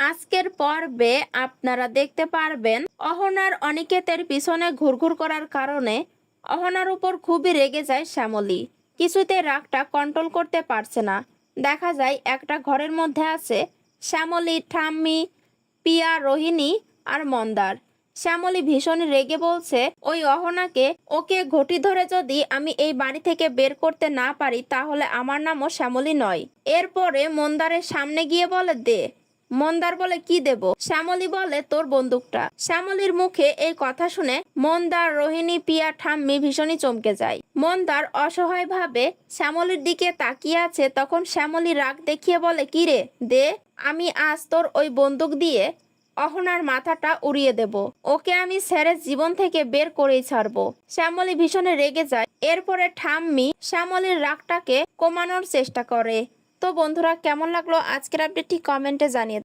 আজকের পর্বে আপনারা দেখতে পারবেন অহনার অনিকেতের পিছনে ঘুরঘুর করার কারণে অহনার উপর খুবই রেগে যায় শ্যামলী। কিছুতে রাগটা কন্ট্রোল করতে পারছে না। দেখা যায় একটা ঘরের মধ্যে আছে শ্যামলী, ঠাম্মি, পিয়া, রোহিণী আর মন্দার। শ্যামলী ভীষণ রেগে বলছে ওই অহনাকে, ওকে ঘটি ধরে যদি আমি এই বাড়ি থেকে বের করতে না পারি তাহলে আমার নামও শ্যামলী নয়। এরপরে মন্দারের সামনে গিয়ে বলে দে। মন্দার বলে কি দেব? শ্যামলী বলে তোর বন্দুকটা। শ্যামলীর মুখে এই কথা শুনে মন্দার, রোহিণী, পিয়া, ঠাম্মি ভীষণই চমকে যায়। মন্দার অসহায় ভাবে শ্যামলীর দিকে তাকিয়ে আছে। তখন শ্যামলী রাগ দেখিয়ে বলে কি রে, দে, আমি আজ তোর ওই বন্দুক দিয়ে অহনার মাথাটা উড়িয়ে দেব। ওকে আমি স্যারের জীবন থেকে বের করেই ছাড়বো। শ্যামলী ভীষণে রেগে যায়। এরপরে ঠাম্মি শ্যামলীর রাগটাকে কমানোর চেষ্টা করে। তো বন্ধুরা, কেমন লাগলো আজকের আপডেটটি কমেন্টে জানিয়ে